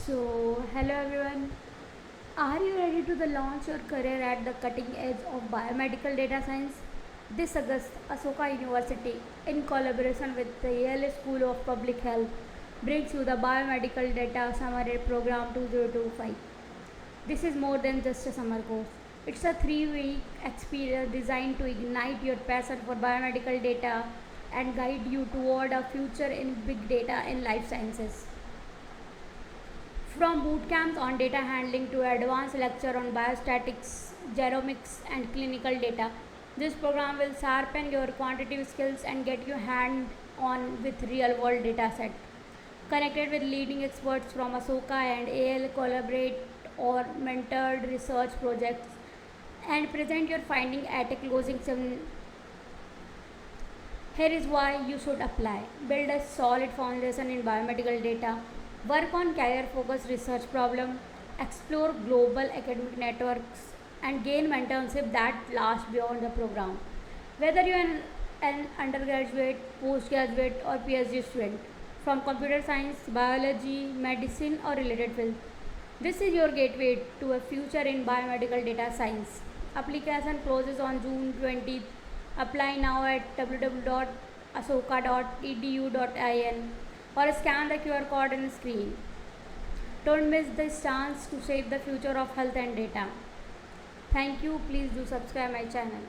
Hello everyone. Are you ready to launch your career at the cutting edge of biomedical data science? This August, Ashoka University, in collaboration with the Yale School of Public Health, brings you the Biomedical Data Summer Program 2025. This is more than just a summer course. It's a 3-week experience designed to ignite your passion for biomedical data and guide you toward a future in big data in life sciences. From boot camps on data handling to advanced lecture on biostatistics, genomics, and clinical data, this program will sharpen your quantitative skills and get you hand-on with real-world data set. Connected with leading experts from Ashoka and AL, collaborate or mentored research projects, and present your finding at a closing session. Here is why you should apply. Build a solid foundation in biomedical data. Work on career-focused research problems. Explore global academic networks and gain mentorship that lasts beyond the program. Whether you are an undergraduate, postgraduate, or PhD student, from computer science, biology, medicine, or related fields, this is your gateway to a future in biomedical data science. Application closes on June 20th. Apply now at www.ashoka.edu.in or scan the QR code on the screen. Don't miss this chance to shape the future of health and data. Thank you. Please do subscribe my channel.